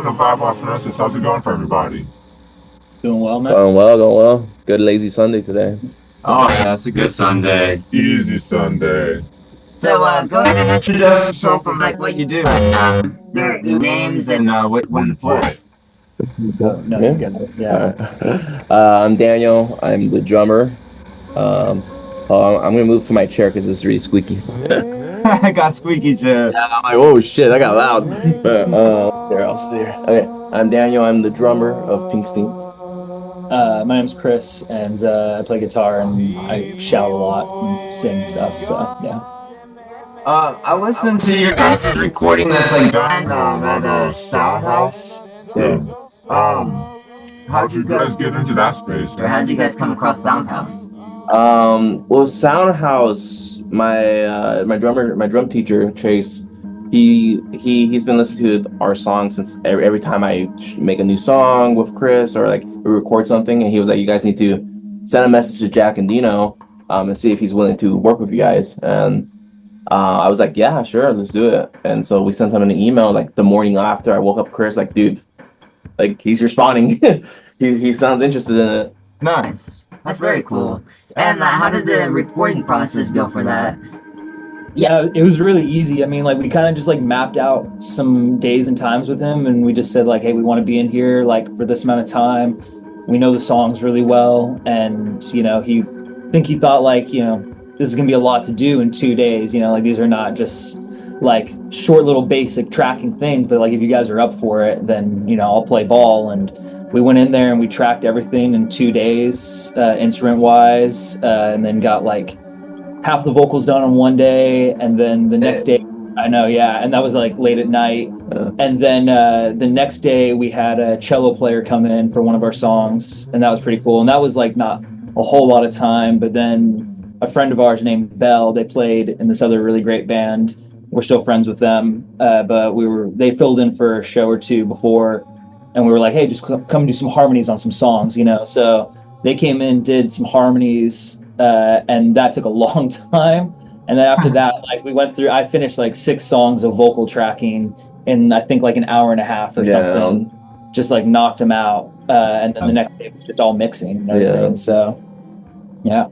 to Vibe Osmosis. How's it going for everybody? Doing well, man. Going well, going well. Good lazy Sunday today. Oh yeah, it's a good Sunday. Easy Sunday. So go ahead and introduce yourself and like what you do and your names and what you play. No, Yeah. you got it. Yeah. Alright. I'm Daniel. I'm the drummer. I'm gonna move from my chair because it's really squeaky. I got squeaky chair. I'm like, oh shit, I got loud. There else there. Okay, I'm Daniel. I'm the drummer of Pinkstein. My name's Chris, and I play guitar and I shout a lot and sing stuff. So yeah. I listened to your guys' recording that's like Down at SoundHouse. Yeah. How'd you guys get into that space? Or how did you guys come across SoundHouse? Well, SoundHouse, my drum teacher Chase, he's been listening to our songs since every time I make a new song with Chris or like we record something, and he was like, you guys need to send a message to Jack Endino and see if he's willing to work with you guys. And I was like, yeah, sure, let's do it. And so we sent him an email like the morning after I woke up. Chris, like, dude, like he's responding. he sounds interested in it. Nice. That's very cool. And how did the recording process go for that? Yeah, it was really easy. I mean, like we kind of just like mapped out some days and times with him, and we just said like, hey, we want to be in here like for this amount of time. We know the songs really well, and he thought like this is gonna be a lot to do in 2 days. Like these are not just like short little basic tracking things, but like if you guys are up for it, then I'll play ball. And we went in there and we tracked everything in 2 days, instrument wise, and then got like half the vocals done on one day, and then the next day, I know, yeah, and that was like late at night. And then the next day we had a cello player come in for one of our songs, and that was pretty cool. And that was like not a whole lot of time, but then a friend of ours named Belle, they played in this other really great band. We're still friends with them, but they filled in for a show or two before, and we were like, hey, just come do some harmonies on some songs, So they came in, did some harmonies, and that took a long time. And then after that, like I finished like 6 songs of vocal tracking in I think like an hour and a half or something. Just like knocked them out, and then the next day was just all mixing and everything. So yeah.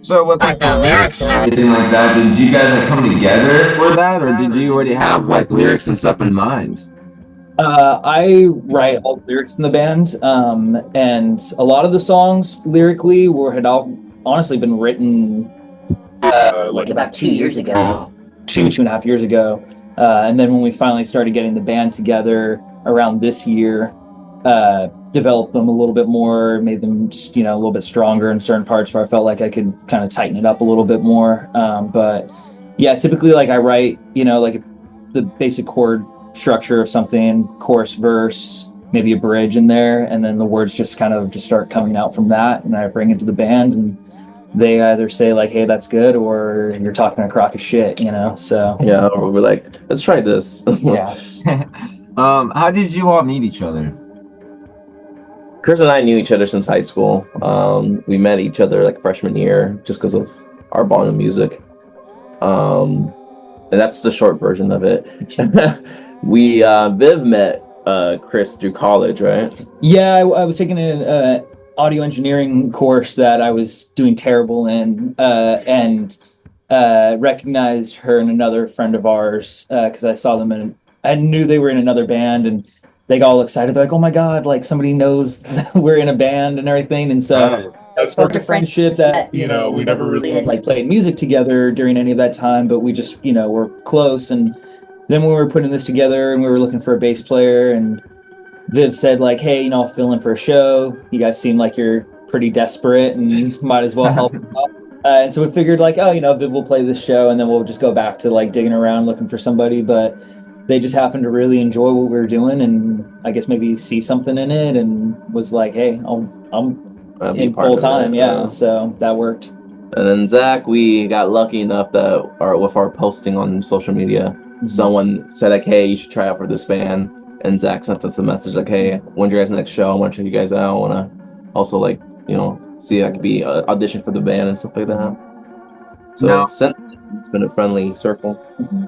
So with like the lyrics and everything like that, did you guys like come together for that, or did you already have like lyrics and stuff in mind? I write all the lyrics in the band, and a lot of the songs lyrically had all honestly been written like about 2 years ago, two and a half years ago. And then when we finally started getting the band together around this year, developed them a little bit more, made them just, a little bit stronger in certain parts where I felt like I could kind of tighten it up a little bit more. But yeah, typically like I write, like the basic chord structure of something, chorus, verse, maybe a bridge in there, and then the words just start coming out from that, and I bring it to the band, and they either say like, hey, that's good, or you're talking a crock of shit, so yeah, we're like, let's try this. Yeah. How did you all meet each other? Chris and I knew each other since high school. We met each other like freshman year just because of our bond of music, and that's the short version of it. Viv met Chris through college, right? Yeah, I was taking an audio engineering course that I was doing terrible in, and recognized her and another friend of ours because I saw them I knew they were in another band, and they got all excited. They're like, oh my God, like somebody knows we're in a band and everything. And so That's sparked a friendship that, we never really had like played music together during any of that time, but we just, were close. And then when we were putting this together and we were looking for a bass player, and Viv said like, hey, I'll fill in for a show. You guys seem like you're pretty desperate and might as well help out. And so we figured like, oh, Viv will play this show, and then we'll just go back to like digging around looking for somebody. But they just happened to really enjoy what we were doing, and I guess maybe see something in it, and was like, hey, I'm in full time. Yeah. So that worked. And then Zach, we got lucky enough that with our posting on social media, someone said like, hey, you should try out for this band. And Zach sent us a message like, hey, when's your guys' next show? I want to check you guys out. I want to also like, see if I could be audition for the band and stuff like that. So Now- since it's been a friendly circle.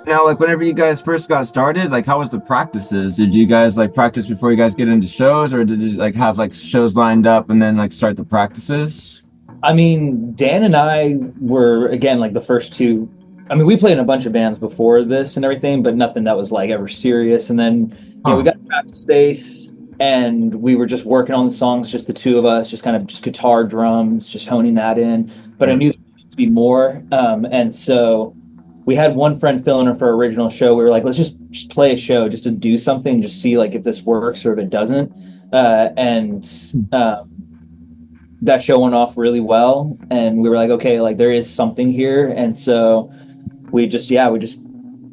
Now, like whenever you guys first got started, like how was the practices? Did you guys like practice before you guys get into shows, or did you like have like shows lined up and then like start the practices? I mean, Dan and I were again like the first two. I mean, we played in a bunch of bands before this and everything, but nothing that was like ever serious. And then, we got a practice space and we were just working on the songs, just the two of us, just kind of just guitar, drums, just honing that in. But I knew there needed to be more. And so we had one friend filling in for our original show. We were like, let's just play a show just to do something, just see like if this works or if it doesn't. That show went off really well, and we were like, okay, like there is something here. And so we just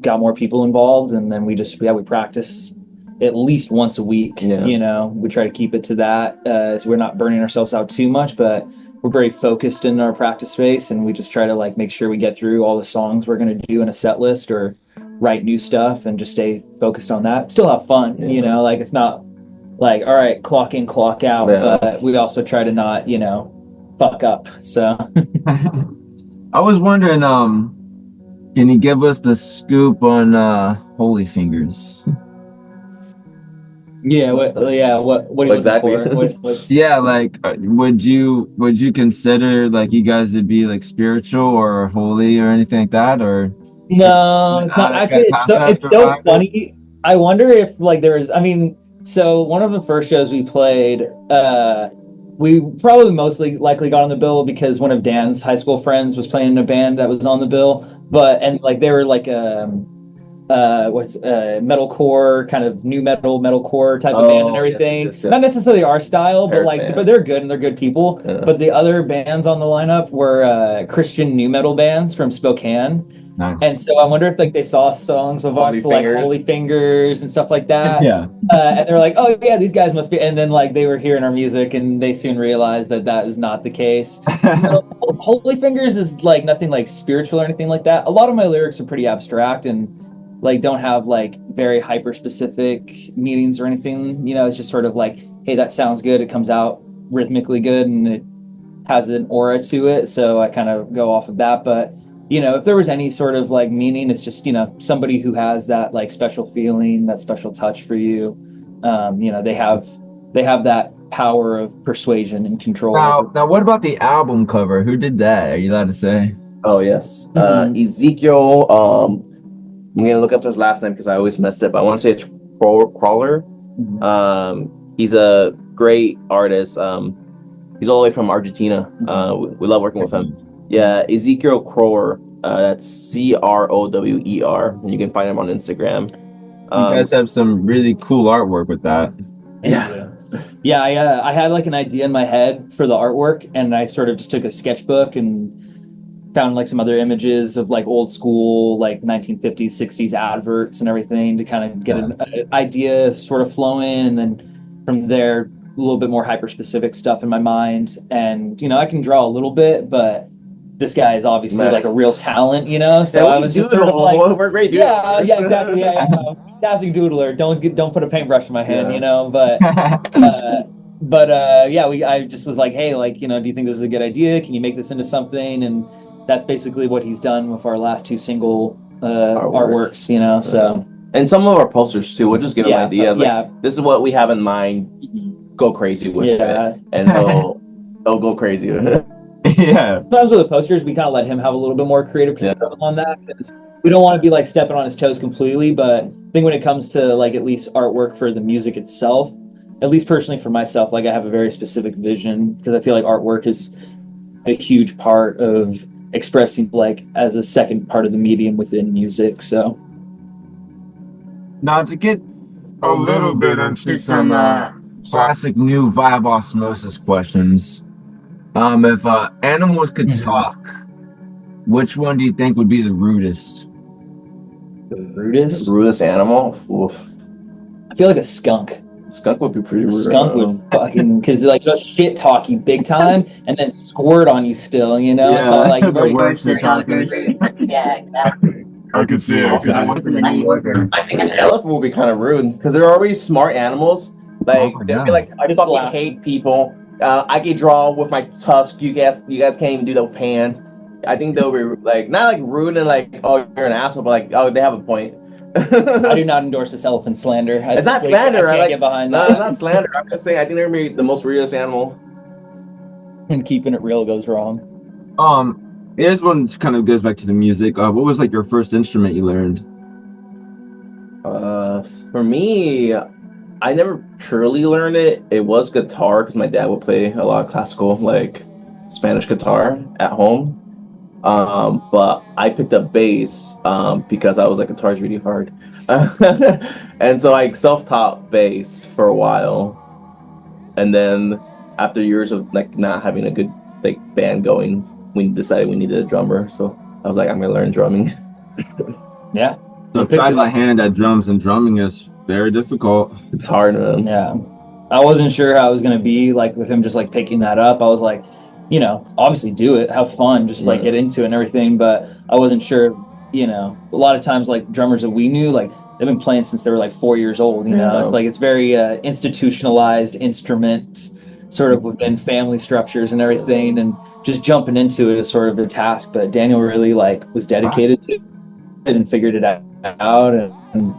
got more people involved, and then we practice at least once a week. We try to keep it to that, so we're not burning ourselves out too much, but we're very focused in our practice space, and we just try to like make sure we get through all the songs we're going to do in a set list or write new stuff and just stay focused on that. Still have fun. Like it's not like, all right, clock in, clock out, but we also try to not, fuck up. So I was wondering, can you give us the scoop on Holy Fingers? what are you Exactly. looking for? Yeah, like would you consider like you guys to be like spiritual or holy or anything like that, or No, it's not. Actually, it's so funny. I wonder if like there was. I mean, so one of the first shows we played, we probably mostly likely got on the bill because one of Dan's high school friends was playing in a band that was on the bill. And like they were like metalcore, kind of new metalcore type of band and everything. Yes. Not necessarily our style, but Harris band. but they're good and they're good people. Yeah. But the other bands on the lineup were Christian new metal bands from Spokane. Nice. And so I wonder if like they saw songs of Holy us like Fingers. Holy Fingers and stuff like that. Yeah. And they're like, oh yeah, these guys must be. And then like they were hearing our music and they soon realized that is not the case. So, Holy Fingers is like nothing like spiritual or anything like that. A lot of my lyrics are pretty abstract and like don't have like very hyper specific meanings or anything. It's just sort of like, hey, that sounds good. It comes out rhythmically good and it has an aura to it. So I kind of go off of that. But if there was any sort of like meaning, it's just, somebody who has that like special feeling, that special touch for you. They have that power of persuasion and control. Now, what about the album cover? Who did that? Are you allowed to say? Oh yes, Mhm. Ezekiel. I'm gonna look up his last name because I always messed up. I want to say it's Crawler. He's a great artist. He's all the way from Argentina. We love working with him. Yeah, Ezekiel Crower. That's Crower, and you can find him on Instagram. You guys have some really cool artwork with that. Yeah, I had like an idea in my head for the artwork, and I sort of just took a sketchbook and found like some other images of like old school like 1950s 60s adverts and everything to kind of get an idea sort of flowing, and then from there a little bit more hyper specific stuff in my mind. And I can draw a little bit, but this guy is obviously like a real talent, so I was just sort of like, we're great doodlers. yeah, exactly, fantastic doodler. Don't put a paintbrush in my hand, but I just was like, hey, like, do you think this is a good idea? Can you make this into something? And that's basically what he's done with our last two single artworks, so. And some of our posters too. We'll just give him ideas. Like, this is what we have in mind. Go crazy with it, and he'll go crazy with it. Yeah. Sometimes with the posters, we kind of let him have a little bit more creative control on that. We don't want to be like stepping on his toes completely, but I think when it comes to like at least artwork for the music itself, at least personally for myself, like I have a very specific vision because I feel like artwork is a huge part of expressing like as a second part of the medium within music. So now to get A little bit into some classic new vibe osmosis questions. If animals could talk, which one do you think would be the rudest? the rudest, Rudest animal. Oof. I feel like a skunk. Skunk would be pretty rude. Skunk would fucking, because like they'll shit talk you big time and then squirt on you still, It's all like the worst shit talkers. Yeah, exactly. I could see it. I I think an elephant would be kind of rude because they're already smart animals. Like they'd be like, I fucking hate people. I can draw with my tusk. You guys can't even do those hands. I think they'll be like not like rude and like, oh, you're an asshole, but like, oh, they have a point. I do not endorse this elephant slander. It's not slander. I can't I like get behind no, that. it's not slander. I'm just saying I think they're gonna be the most realest animal. And keeping it real goes wrong. This one kind of goes back to the music. What was like your first instrument you learned? For me, I never truly learned it. It was guitar because my dad would play a lot of classical, like Spanish guitar at home. But I picked up bass because I was like, guitar is really hard, and so I self-taught bass for a while, and then after years of like not having a good like band going, we decided we needed a drummer. So I was like, I'm gonna learn drumming. Yeah. I've tried my hand at drums, and drumming is very difficult. It's hard, man. Yeah. I wasn't sure how I was gonna be like with him just like picking that up. I was like, you know, obviously do it, have fun, just like Yeah. get into it and everything. But I wasn't sure, you know, a lot of times like drummers that we knew, like they've been playing since they were like 4 years old, you know. Yeah. It's like it's very institutionalized instrument sort of within family structures and everything, and just jumping into it is sort of a task. But Daniel really like was dedicated to it and figured it out, and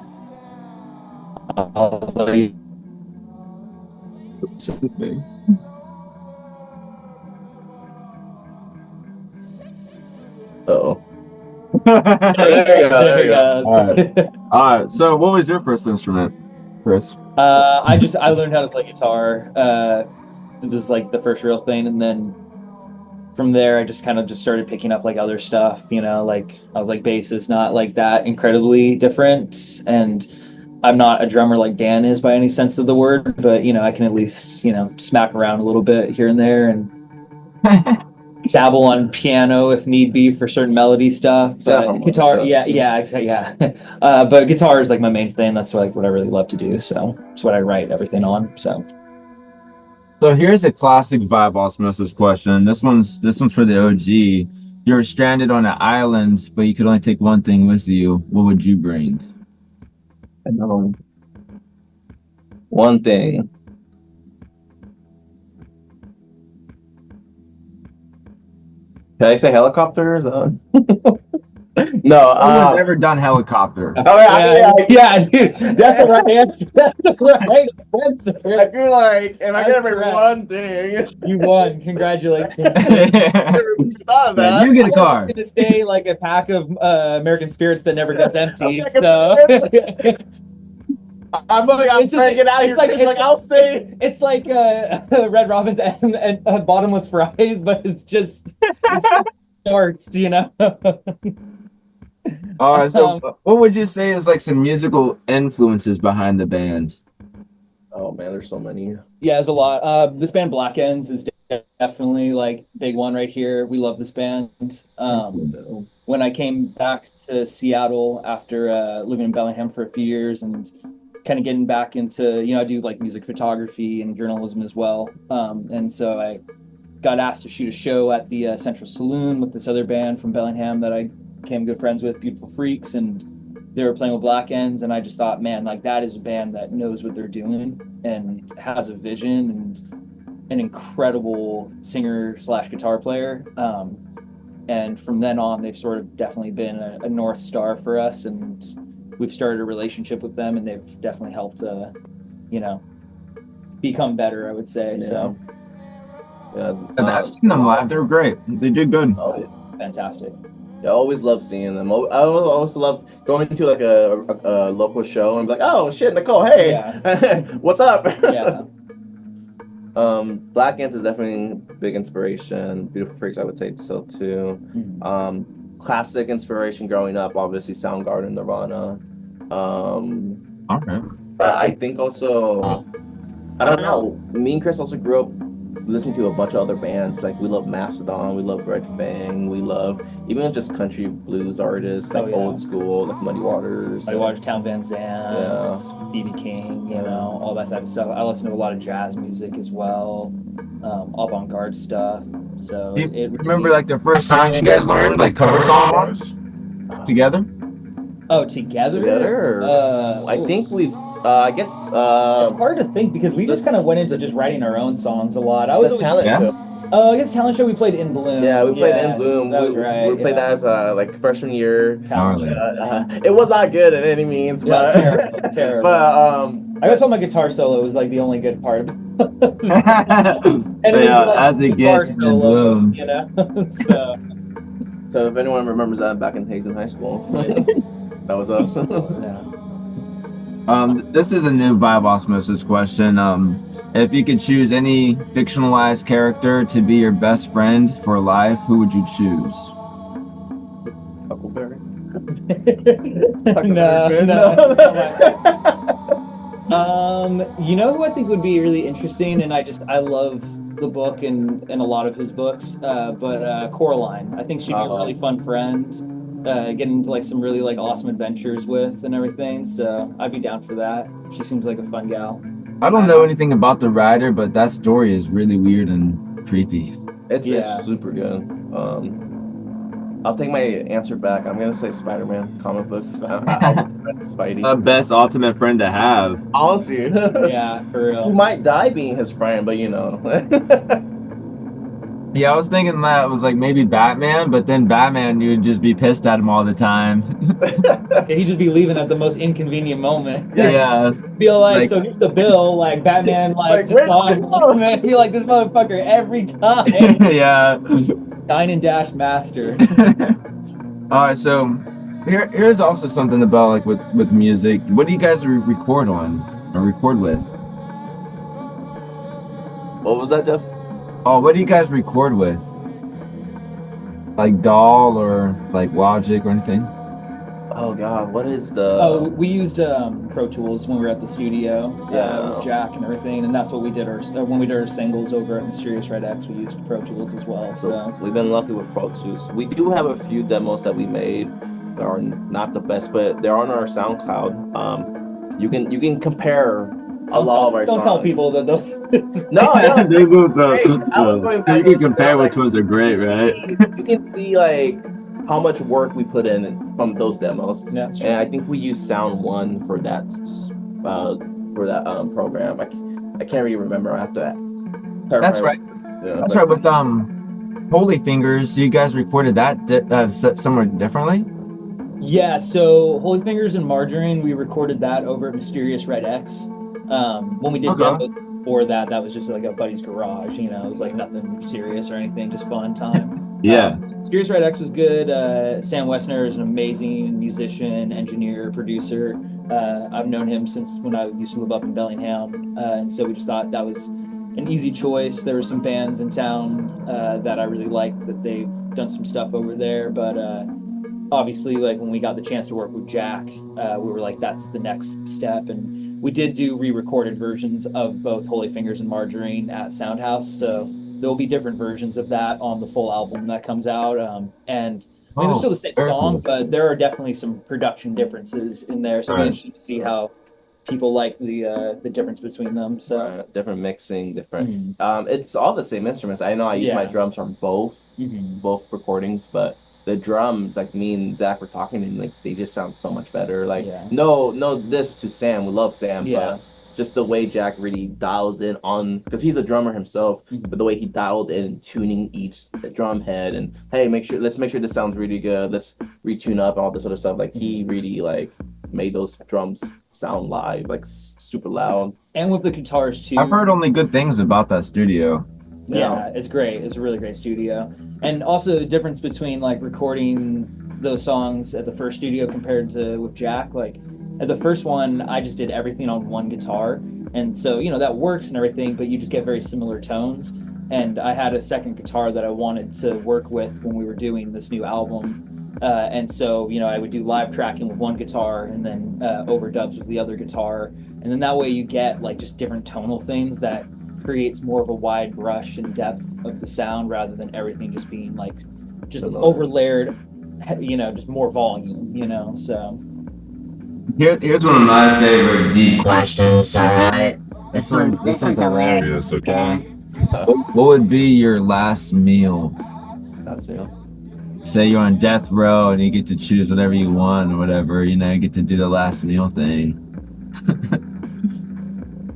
I was like, Uh-oh. There you go, there you go. All right. So, what was your first instrument, Chris? I learned how to play guitar. It was like the first real thing, and then from there I just kind of just started picking up like other stuff, you know, like I was like bass is not like that incredibly different, and I'm not a drummer like Dan is by any sense of the word, but you know, I can at least, you know, smack around a little bit here and there and dabble on piano if need be for certain melody stuff. But guitar, exactly. But guitar is like my main thing. That's like what I really love to do. So it's what I write everything on. So here's a classic vibe osmosis question. This one's for the OG. You're stranded on an island, but you could only take one thing with you. What would you bring? One thing. Can I say helicopters? No. No one's ever done helicopter. Oh yeah, dude, that's the right answer. That's the right answer. I feel like if I That's could bring correct. one thing, You won. Congratulations. thought of Yeah, that. you get a I car. was gonna stay like a pack of American Spirits that never gets empty. Okay, So I'm like, I'm It's trying to get out of here. it's like- Chris, it's like, I'll say. it's like Red Robin's and bottomless fries, but it's just shorts, you know. All right. So, what would you say is like some musical influences behind the band? Oh man, there's so many. Yeah, there's a lot. This band Black Ends is definitely like big one right here. We love this band. When I came back to Seattle after living in Bellingham for a few years and kind of getting back into, you know, I do like music photography and journalism as well. And so I got asked to shoot a show at the Central Saloon with this other band from Bellingham that I became good friends with, Beautiful Freaks, and they were playing with Black Ends, and I just thought, man, like that is a band that knows what they're doing and has a vision and an incredible singer slash guitar player. And from then on, they've sort of definitely been a North Star for us, and we've started a relationship with them, and they've definitely helped, you know, become better, I would say. Yeah. So, And I've seen them live. They're great. They do good. Oh, yeah. fantastic. I always love seeing them. I also love going to like a local show and be like, oh shit, Nicole, hey, what's up? Yeah. Black Ants is definitely a big inspiration. Beautiful Freaks, I would say so too. Mhm. Classic inspiration growing up, obviously Soundgarden, Nirvana. Okay. But I think also, I don't know. Me and Chris also grew up listening to a bunch of other bands. Like we love Mastodon, we love Red Fang, we love even just country blues artists like old school, like Muddy Waters. I watched Town Van Zandt, B.B. King, you know, all that type of stuff. I listen to a lot of jazz music as well, avant-garde stuff. So remember like the first song you guys learned, like cover songs together? Oh, together? Together? I think we've. I guess. It's hard to think because we just kind of went into just writing our own songs a lot. I was the always talent Yeah. show. I guess talent show we played In Bloom. Yeah, we played In Bloom. That was right. We played that as like freshman year. Talent Gnarly. show. It was not good in any means, Yeah, but terrible, terrible. but I got told my guitar solo was like the only good part. And it Yeah, was like as it guitar gets in Bloom. you know. So so if anyone remembers that back in Hazen High School, that was us. yeah. This is a new vibe osmosis question. If you could choose any fictionalized character to be your best friend for life, who would you choose? Huckleberry. No. You know who I think would be really interesting, and I love the book and a lot of his books. But Coraline, I think she'd be a really fun friend. Get into like some really like awesome adventures with and everything. So I'd be down for that. She seems like a fun gal. I don't know anything about the writer, but that story is really weird and creepy. It's Yeah. super good. I'll take my answer back. I'm gonna say Spider-Man comic books. I'll Spidey. The best ultimate friend to have. Honestly, Yeah, for you real. might die being his friend, but you know. Yeah, I was thinking that was like maybe Batman, but then Batman, you would just be pissed at him all the time. Yeah, he'd just be leaving at the most inconvenient moment. Yeah, Be like, Like- so here's the bill, like Batman, like, just where'd gone. it go? Man, be like this motherfucker every time. yeah. Dine and Dash master. All right, so here's also something about like with music. What do you guys record on or record with? What was that, Jeff? Oh, what do you guys record with? Like Doll or like Logic or anything? Oh God, what is the? Oh, we used Pro Tools when we were at the studio, Yeah. with Jack and everything, and that's what we did when we did our singles over at Mysterious Red X. We used Pro Tools as well. So We've been lucky with Pro Tools. We do have a few demos that we made that are not the best, but they're on our SoundCloud. You can compare a lot of our don't songs. tell people that those. No, I know. They moved Hey, I was going back You can and compare like, which ones are great, right? You can see like how much work we put in from those demos, Yeah, that's true. and I think we used Sound One for that program. I can't really remember. I have to. That's right. Yeah, That's but- right. With Holy Fingers, you guys recorded that somewhere differently? Yeah, so Holy Fingers and Margarine, we recorded that over at Mysterious Red X. When we did Okay. demo before that was just like a buddy's garage, you know, it was like nothing serious or anything, just fun time. Yeah. Mysterious Red X was good. Sam Wessner is an amazing musician, engineer, producer. I've known him since when I used to live up in Bellingham, and so we just thought that was an easy choice. There were some bands in town that I really liked that they've done some stuff over there, but obviously, like when we got the chance to work with Jack, we were like, that's the next step. And we did do re-recorded versions of both Holy Fingers and Margarine at SoundHouse. So there will be different versions of that on the full album that comes out. And I mean, it's still the same very song, cool. but there are definitely some production differences in there. So it'll be Right. interesting to see how people like the difference between them. So different mixing, different. Mhm. It's all the same instruments. I know I use my Yeah. drums on both Mhm. recordings, but the drums, like me and Zach were talking, and like they just sound so much better. Like Yeah. no, this to Sam. We love Sam, Yeah. but just the way Jack really dials in on, because he's a drummer himself, Mhm. but the way he dialed in tuning each drum head and hey, let's make sure this sounds really good. Let's retune up and all this other stuff. Like he really like made those drums sound live, like super loud. and with the guitars too. I've heard only good things about that studio. Yeah, it's great. It's a really great studio. And also the difference between like recording those songs at the first studio compared to with Jack, like at the first one, I just did everything on one guitar. And so, you know, that works and everything, but you just get very similar tones. And I had a second guitar that I wanted to work with when we were doing this new album. And so, you know, I would do live tracking with one guitar and then overdubs with the other guitar. And then that way you get like just different tonal things that creates more of a wide brush and depth of the sound rather than everything just being like just overlayered, you know, just more volume, you know. So Here's one of my favorite deep questions. Alright. This one's hilarious. Yes, okay. What would be your last meal? That's me. Say you're on death row and you get to choose whatever you want or whatever, you know, you get to do the last meal thing.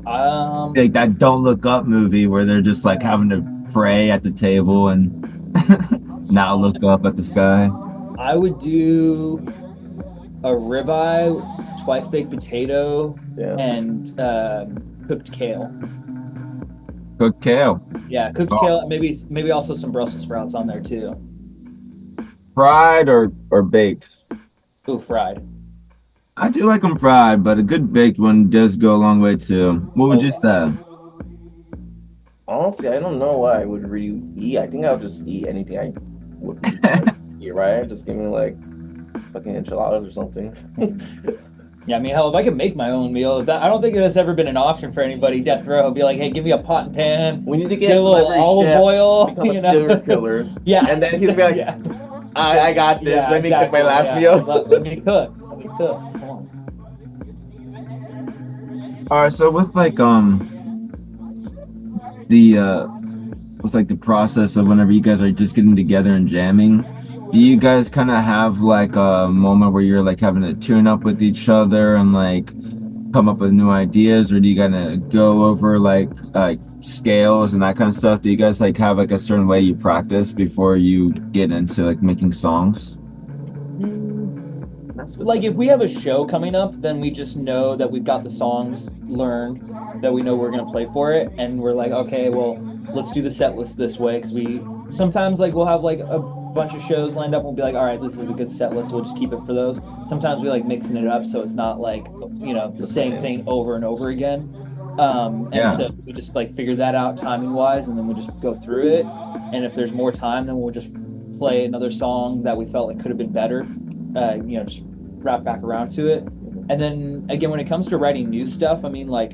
Like that Don't Look Up movie where they're just like having to pray at the table and not look up at the sky? I would do a ribeye, twice baked potato, Yeah. and cooked kale. Cooked kale. Yeah, cooked Oh. kale. Maybe also some Brussels sprouts on there too. Fried or baked? Ooh, fried. I do like them fried, but a good baked one does go a long way too. What would you say? Honestly, I don't know what I would really eat. I think I would just eat anything I would eat, right? Just give me like fucking enchiladas or something. Yeah, I mean, hell, if I could make my own meal, I don't think that's ever been an option for anybody. Death row, be like, hey, give me a pot and pan. We need to Get get a little olive chef, oil. become a serial killer. Yeah, And then he's be like, yeah. I got this. Yeah, Let me cook my exactly, last yeah. meal. Let me cook. Let me cook. Come on. All right, so with like the with like the process of whenever you guys are just getting together and jamming, do you guys kind of have like a moment where you're like having to tune up with each other and like come up with new ideas, or do you kind of go over like scales and that kind of stuff? Do you guys like have like a certain way you practice before you get into like making songs? Like if we have a show coming up, then we just know that we've got the songs learned, that we know we're gonna play for it, and we're like, okay, well, let's do the set list this way, because we sometimes like we'll have like a bunch of shows lined up, and we'll be like, all right, this is a good set list, so we'll just keep it for those. Sometimes we like mixing it up so it's not like the same thing over and over again. And so we just like figure that out timing wise, and then we just go through it. And if there's more time, then we'll just play another song that we felt like could have been better. Just wrap back around to it. And then again, when it comes to writing new stuff, I mean, like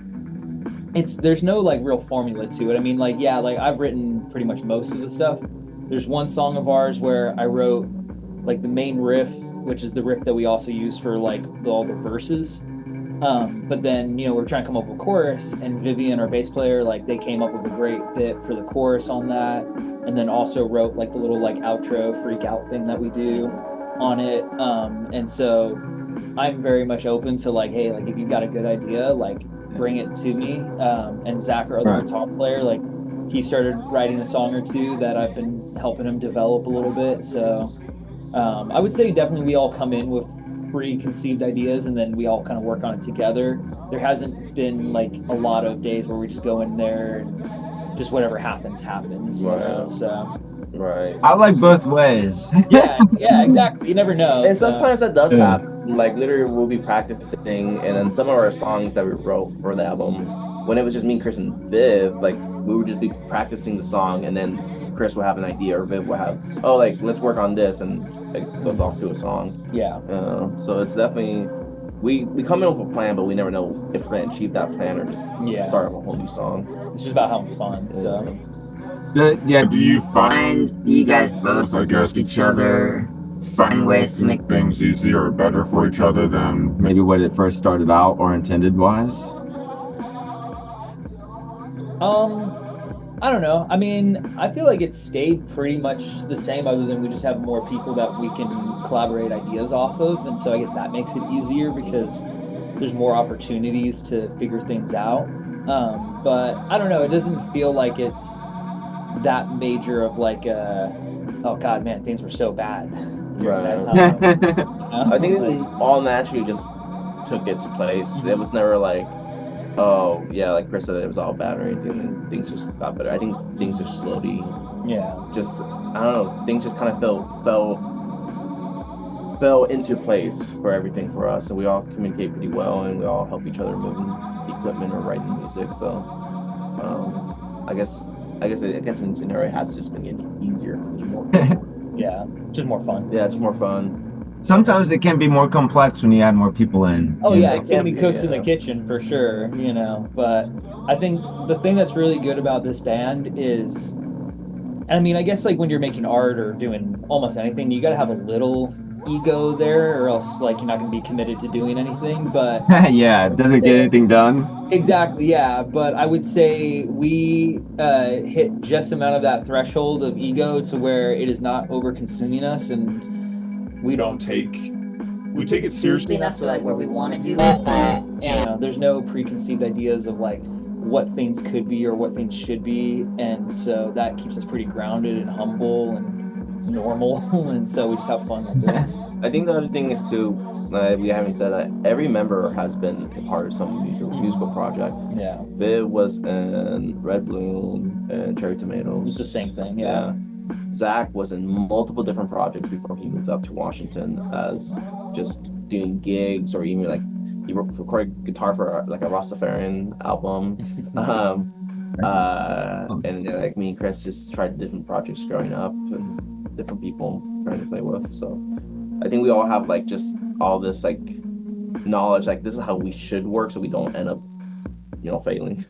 there's no like real formula to it. I mean, like, yeah, like I've written pretty much most of the stuff. There's one song of ours where I wrote like the main riff, which is the riff that we also use for like all the verses. But then, we're trying to come up with a chorus, and Vivian, our bass player, like they came up with a great bit for the chorus on that. And then also wrote like the little like outro freak out thing that we do on it. And so I'm very much open to like, hey, like if you've got a good idea, like bring it to me. And Zach, our other guitar player, like he started writing a song or two that I've been helping him develop a little bit. So I would say definitely we all come in with preconceived ideas, and then we all kind of work on it together. There hasn't been like a lot of days where we just go in there and just whatever happens. Right. So Right. I like both ways. yeah, exactly. You never know. And sometimes that does happen. Like literally, we'll be practicing, and then some of our songs that we wrote for the album, when it was just me, Chris, and Viv, like we would just be practicing the song, and then Chris will have an idea, or Viv will have, like let's work on this, and it goes off to a song. Yeah. So it's definitely we come in with a plan, but we never know if we're gonna achieve that plan or just start a whole new song. It's just about having fun stuff. Do you find And you guys both, I guess, each other find ways to make things easier or better for each other than Maybe what it first started out or intended wise? I don't know. I mean, I feel like it's stayed pretty much the same, other than we just have more people that we can collaborate ideas off of, and so I guess that makes it easier because there's more opportunities to figure things out. But I don't know. It doesn't feel like it's that major of like oh god, man, things were so bad. Right. I think it all naturally just took its place. It was never like, oh yeah, like Chris said, it was all bad or anything, and things just got better. I think things just slowly, just I don't know, things just kind of fell into place for everything for us, and we all communicate pretty well, and we all help each other moving equipment or writing music. So I guess in general it has just been getting easier. just more fun. Yeah, just more fun. Sometimes it can be more complex when you add more people in. Oh yeah, It too many can be, cooks in the kitchen for sure, but I think the thing that's really good about this band is, I mean, I guess like when you're making art or doing almost anything, you got to have a little ego there, or else like you're not going to be committed to doing anything. But Yeah, it doesn't get anything done. exactly, yeah. But I would say we hit just amount of that threshold of ego to where it is not over consuming us, and we take it seriously enough to like where we want to do it, but there's no preconceived ideas of like what things could be or what things should be, and so that keeps us pretty grounded and humble and normal, and so we just have fun with it. I think the other thing is too, we haven't said that every member has been a part of some musical project. Yeah, Viv was in Red Bloom and Cherry it's Tomatoes. the same thing. Yeah. Zach was in multiple different projects before he moved up to Washington as just doing gigs or even like he recorded guitar for like a Rastafarian album. And like me and Chris just tried different projects growing up and different people trying to play with. So I think we all have like just all this like knowledge, like this is how we should work so we don't end up, failing.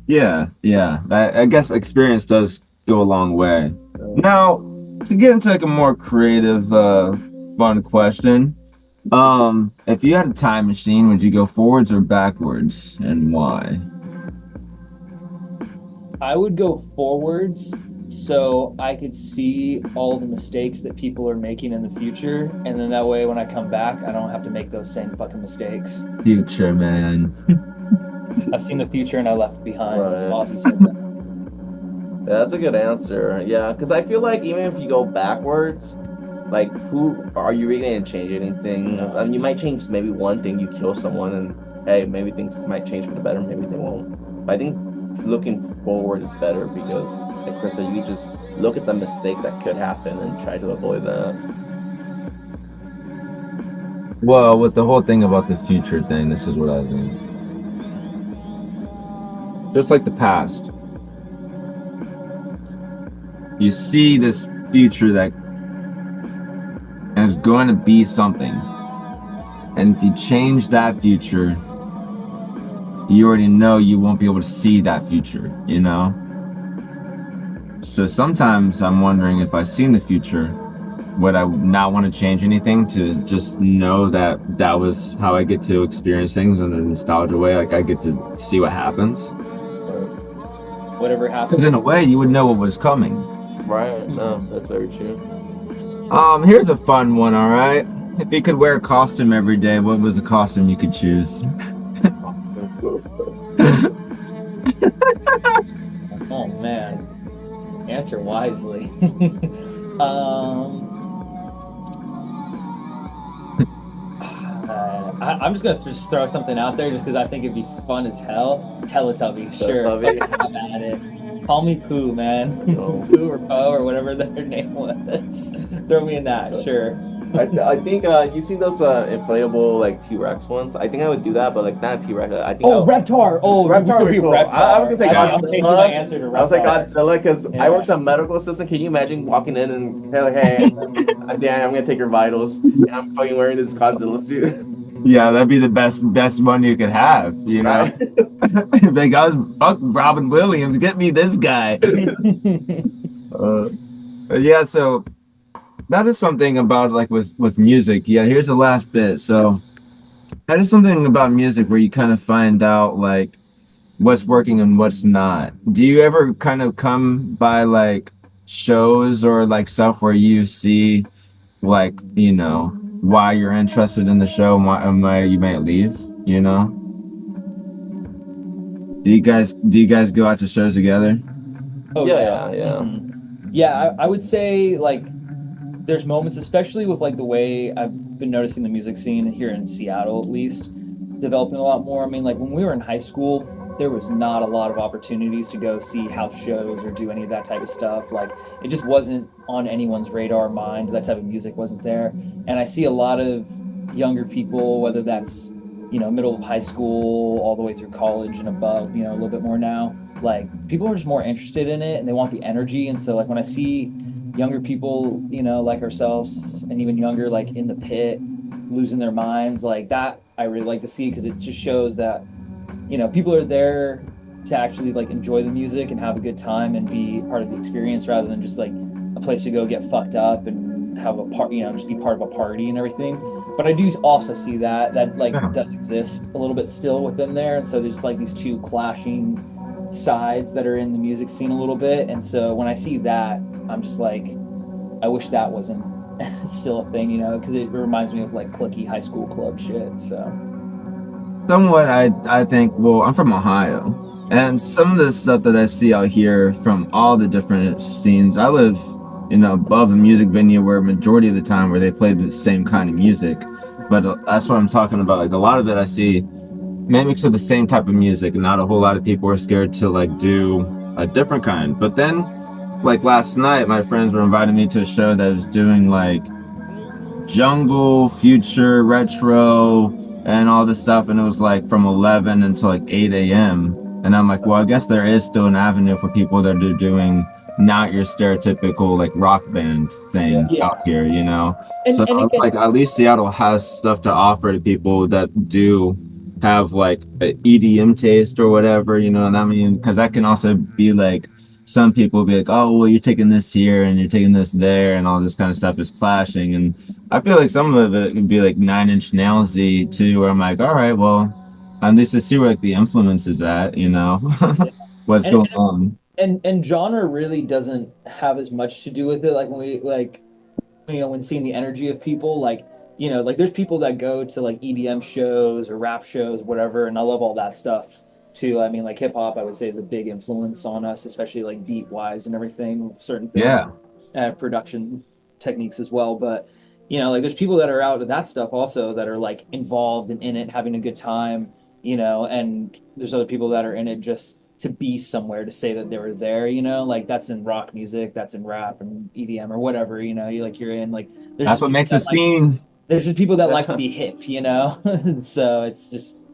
Yeah, yeah. I guess experience does go a long way. Now, to get into like a more creative, fun question, if you had a time machine, would you go forwards or backwards, and why? I would go forwards so I could see all the mistakes that people are making in the future, and then that way when I come back, I don't have to make those same fucking mistakes. Future, man. I've seen the future and I left behind. Right. Ozzy said that. Yeah, that's a good answer. Yeah, because I feel like even if you go backwards, like who are you really gonna change anything? I mean, you might change maybe one thing, you kill someone, and hey, maybe things might change for the better, maybe they won't. But I think looking forward is better because, like Chris said, you just look at the mistakes that could happen and try to avoid that. Well, with the whole thing about the future thing, this is what I think. Just like the past, you see this future that is going to be something, and if you change that future, you already know you won't be able to see that future, So sometimes I'm wondering if I've seen the future, would I not want to change anything to just know that that was how I get to experience things in a nostalgia way, like I get to see what happens. Whatever happens. Because in a way, you would know what was coming. Right? No, that's very true. Here's a fun one, all right? If you could wear a costume every day, what was the costume you could choose? Oh man. Answer wisely. I'm just gonna just throw something out there just because I think it'd be fun as hell. Teletubby, sure. I'm at it. Call me Pooh, man. Pooh or Poe or whatever their name was. Throw me in that, sure. I think you see those inflatable like T-Rex ones. I think I would do that, but like not a T-Rex. I think Reptar. Oh, Reptar would be cool. Reptar. I was gonna say I'm Godzilla. changing my answer to Reptar. I was like Godzilla because Yeah. I work as a medical assistant. Can you imagine walking in and they're like, "Hey, Dan, I'm gonna take your vitals," and I'm fucking wearing this Godzilla suit. Yeah, that'd be the best one you could have, Right? Like, fuck Robin Williams, get me this guy. Yeah, so that is something about like with music. Yeah, here's the last bit. So that is something about music where you kind of find out like what's working and what's not. Do you ever kind of come by like shows or like stuff where you see like, why you're interested in the show and why you might leave, Do you guys go out to shows together? Oh, Yeah. Mhm. Yeah, I would say like there's moments, especially with like the way I've been noticing the music scene here in Seattle, at least, developing a lot more. I mean, like when we were in high school, there was not a lot of opportunities to go see house shows or do any of that type of stuff. Like it just wasn't on anyone's radar mind. That type of music wasn't there. And I see a lot of younger people, whether that's, middle of high school all the way through college and above, a little bit more now, like people are just more interested in it and they want the energy. And so like when I see younger people, like ourselves and even younger, like in the pit, losing their minds, like that, I really like to see because it just shows that, people are there to actually like enjoy the music and have a good time and be part of the experience rather than just like a place to go get fucked up and have a part, just be part of a party and everything. But I do also see that like does exist a little bit still within there, and so there's like these two clashing sides that are in the music scene a little bit. And so when I see that, I'm just like, I wish that wasn't still a thing, because it reminds me of like cliquey high school club shit. So somewhat I think, well, I'm from Ohio, and some of the stuff that I see out here from all the different scenes, I live, above a music venue where majority of the time where they play the same kind of music. But that's what I'm talking about. Like a lot of it I see mimics of the same type of music, and not a whole lot of people are scared to like do a different kind. But then, like last night, my friends were inviting me to a show that was doing like jungle, future, retro, and all this stuff. And it was like from 11 until like 8 a.m. And I'm like, well, I guess there is still an avenue for people that are doing not your stereotypical like rock band thing Yeah. out here, you know? So And again, like at least Seattle has stuff to offer to people that do have like a EDM taste or whatever, and I mean, because that can also be like some people be like, oh, well, you're taking this here and you're taking this there, and all this kind of stuff is clashing. And I feel like some of it could be like Nine Inch Nailsy too, where I'm like, all right, well, at least to see where like the influence is at, what's and going on. and genre really doesn't have as much to do with it. Like when we like when seeing the energy of people, like like there's people that go to like EDM shows or rap shows, whatever, and I love all that stuff too. I mean, like hip hop, I would say is a big influence on us, especially like beat wise and everything, certain things, Yeah. production techniques as well. But like there's people that are out of that stuff also that are like involved and in it, having a good time, and there's other people that are in it just to be somewhere to say that they were there, like that's in rock music, that's in rap and EDM or whatever, you're in like there's That's just what people makes a that like scene. there's just people that like to be hip, and so it's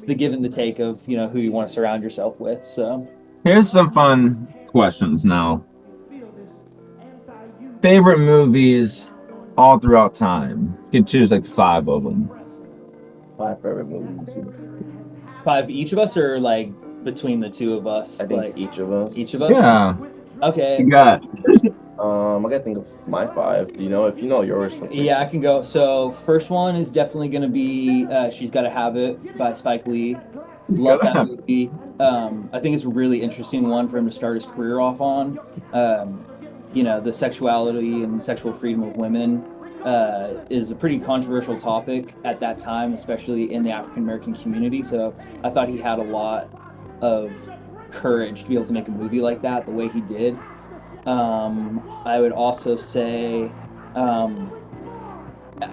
the give and the take of who you want to surround yourself with. So Here's some fun questions now. Favorite movies all throughout time. You can choose like 5 of them. My favorite movies. 5 each of us, or like between the two of us, I think like each of us. each of us. Yeah, Okay. you got. I gotta think of my 5. Do you know if you know yours? For free. Yeah, I can go. So first one is definitely gonna be She's Gotta Have It by Spike Lee. Love Gotta that have. movie. I think it's a really interesting one for him to start his career off on. The sexuality and sexual freedom of women is a pretty controversial topic at that time, especially in the African American community. So I thought he had a lot of courage to be able to make a movie like that the way he did. I would also say, um,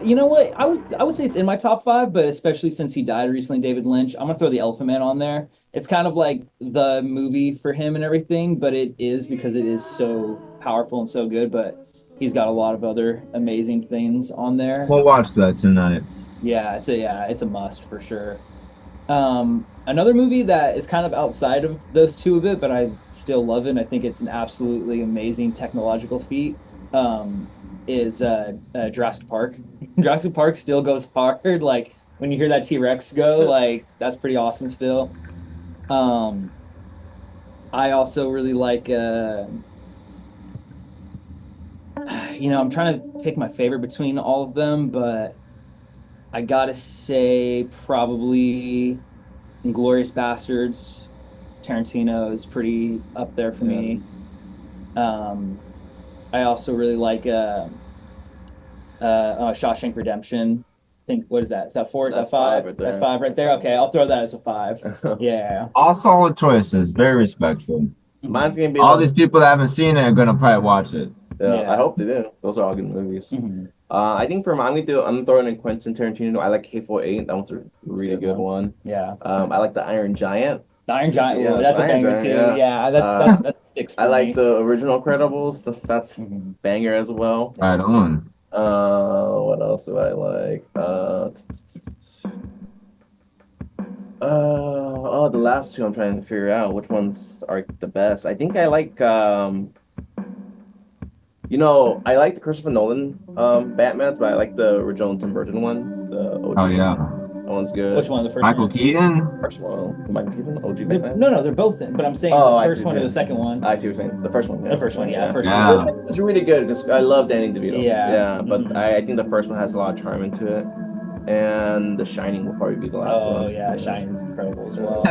you know what? I would say it's in my top 5, but especially since he died recently, David Lynch, I'm gonna throw The Elephant Man on there. It's kind of like the movie for him and everything, but it is because it is so powerful and so good. But he's got a lot of other amazing things on there. We'll watch that tonight. It's a must for sure. Another movie that is kind of outside of those two a bit, but I still love it. And I think it's an absolutely amazing technological feat. Is Jurassic Park. Jurassic Park still goes hard. Like when you hear that T-Rex go, like that's pretty awesome still. Um, I also really like. I'm trying to pick my favorite between all of them, but I gotta say probably Inglorious Bastards. Tarantino is pretty up there for me. Um, I also really like Shawshank Redemption. I think what is that? Is that 4? Is that That's 5? 5 right there. That's 5 right there. Okay, I'll throw that as a 5. Yeah. All solid choices. Very respectful. Mine's gonna be All these people that haven't seen it are gonna probably watch it. Yeah, I hope they do. Those are all good movies. Mm-hmm. I think for mine, I'm throwing in Quentin Tarantino. I like Hateful Eight. That one's a really good one. Yeah. I like The Iron Giant. The Iron Giant. Yeah, Well, that's a Iron banger Giant, too. yeah. Yeah, that sticks for I like me. the original Credibles. That's banger as well. Right on. What else do I like? The last two I'm trying to figure out which ones are the best. I think I like I like the Christopher Nolan Batman, but I like the original Tim Burton one. The OG. Oh yeah. That one's good. Which one? The first Michael one? Keaton. First one. Michael Keaton, OG They're- Batman. No, they're both in. But I'm saying Oh, the I first see one what or the you're second one. I see what you're saying. The first one. Yeah. The first one, yeah. The first Yeah. one. It's really good because I love Danny DeVito. Yeah. Yeah, but Mhm. I think the first one has a lot of charm into it. And The Shining will probably be the last Oh one. yeah, Shining's incredible as well.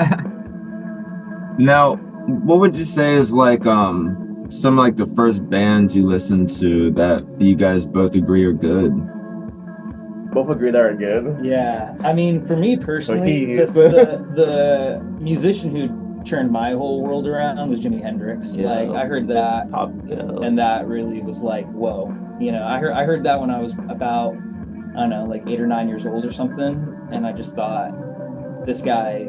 Now, what would you say is like some like the first bands you listened to that you guys both agree are good? both agree they are good. Yeah, I mean, for me personally, Please. the musician who turned my whole world around was Jimi Hendrix. Yeah. Like I heard that, Top, yeah. and that really was like, whoa. You know, I heard that when I was about, I don't know, like 8 or 9 years old or something, and I just thought, this guy,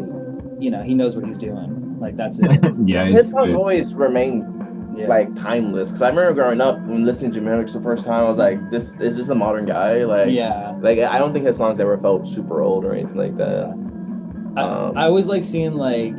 you know, he knows what he's doing. Like that's it. Yeah, His it's songs good. always remain Yeah. like timeless. Because I remember growing up when listening to Jimi Hendrix the first time, I was like, "This is this a modern guy?" Like, Yeah. like I don't think his songs ever felt super old or anything like that. I always like seeing like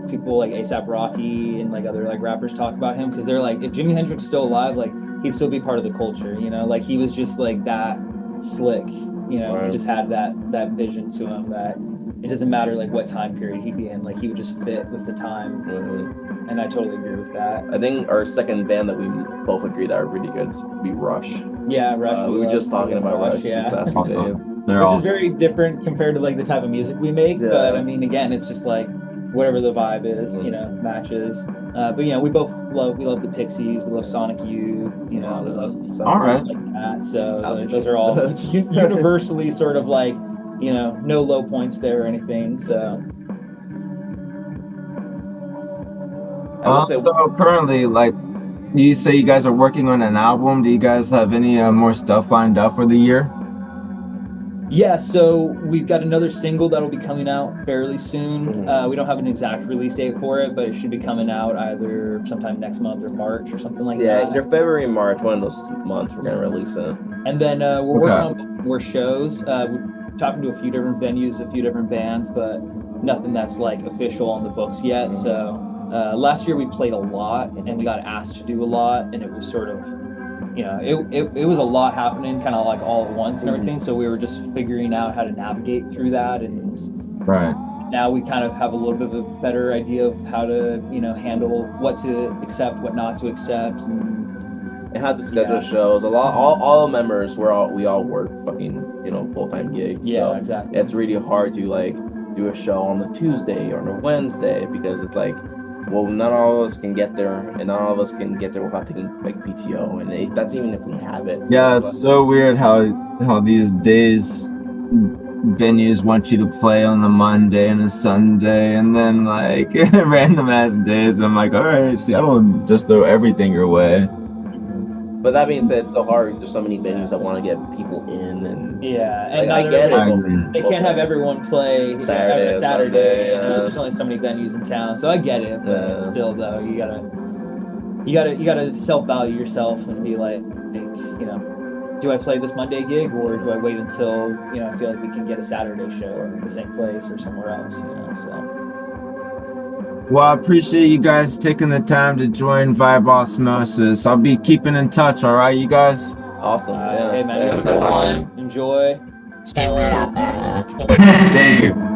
people like A$AP Rocky and like other like rappers talk about him because they're like, if Jimi Hendrix was still alive, like he'd still be part of the culture, you know, like he was just like that slick, you know, Right. he just had that vision to him that it doesn't matter like what time period he'd be in, like he would just fit with the time, Mhm. and I totally agree with that. I think our second band that we both agree that are really good would be Rush. Yeah, Rush. We were just talking about Rush these yeah. last few days. Awesome. They're Which all is very different compared to like the type of music we make. Yeah. But I mean, again, it's just like whatever the vibe is, you know, matches. But you know, we love the Pixies, we love Sonic Youth, you know, we love All right. stuff like that. So How's those it? are all universally sort of like, you know, no low points there or anything. So I will say, So currently, like, you say you guys are working on an album. Do you guys have any more stuff lined up for the year? yeah, so we've got another single that'll be coming out fairly soon. Mhm. We don't have an exact release date for it, but it should be coming out either sometime next month or March or something like yeah, that. either February, March, one of those months, we're gonna release it. And then we're Okay. working on more shows. We're talking to a few different venues, a few different bands, but nothing that's like official on the books yet. Mhm. So last year we played a lot and we got asked to do a lot, and it was sort of, you know, it was a lot happening kind of like all at once and everything. So we were just figuring out how to navigate through that, and Right. now we kind of have a little bit of a better idea of how to, you know, handle what to accept, what not to accept, And how to schedule Yeah. shows. A lot, all members, we all work fucking, you know, full-time gigs. yeah, So exactly. it's really hard to like do a show on the Tuesday or on a Wednesday because it's like, well, not all of us can get there, and not all of us can get there without taking like PTO, and that's even if we have it. So Yeah, it's it's so weird how these days venues want you to play on the Monday and a Sunday, and then like random ass days. I'm like, all right, see, I don't just throw everything your way. But that being said, it's so hard. There's so many venues that want to get people in, and Yeah, like, and I not get it. everybody- both- They both can't have ways. everyone play Saturday, every Saturday. Sunday, You know, yeah. there's only so many venues in town, so I get it. But Yeah. still, though, you gotta self-value yourself and be like, you know, do I play this Monday gig or do I wait until, you know, I feel like we can get a Saturday show or the same place or somewhere else? You know, so Well, I appreciate you guys taking the time to join Vibe Osmosis. I'll be keeping in touch. All right, you guys. Awesome. Yeah. hey man, Yeah, you have a good time. Enjoy. Stay lit out there. Thank you.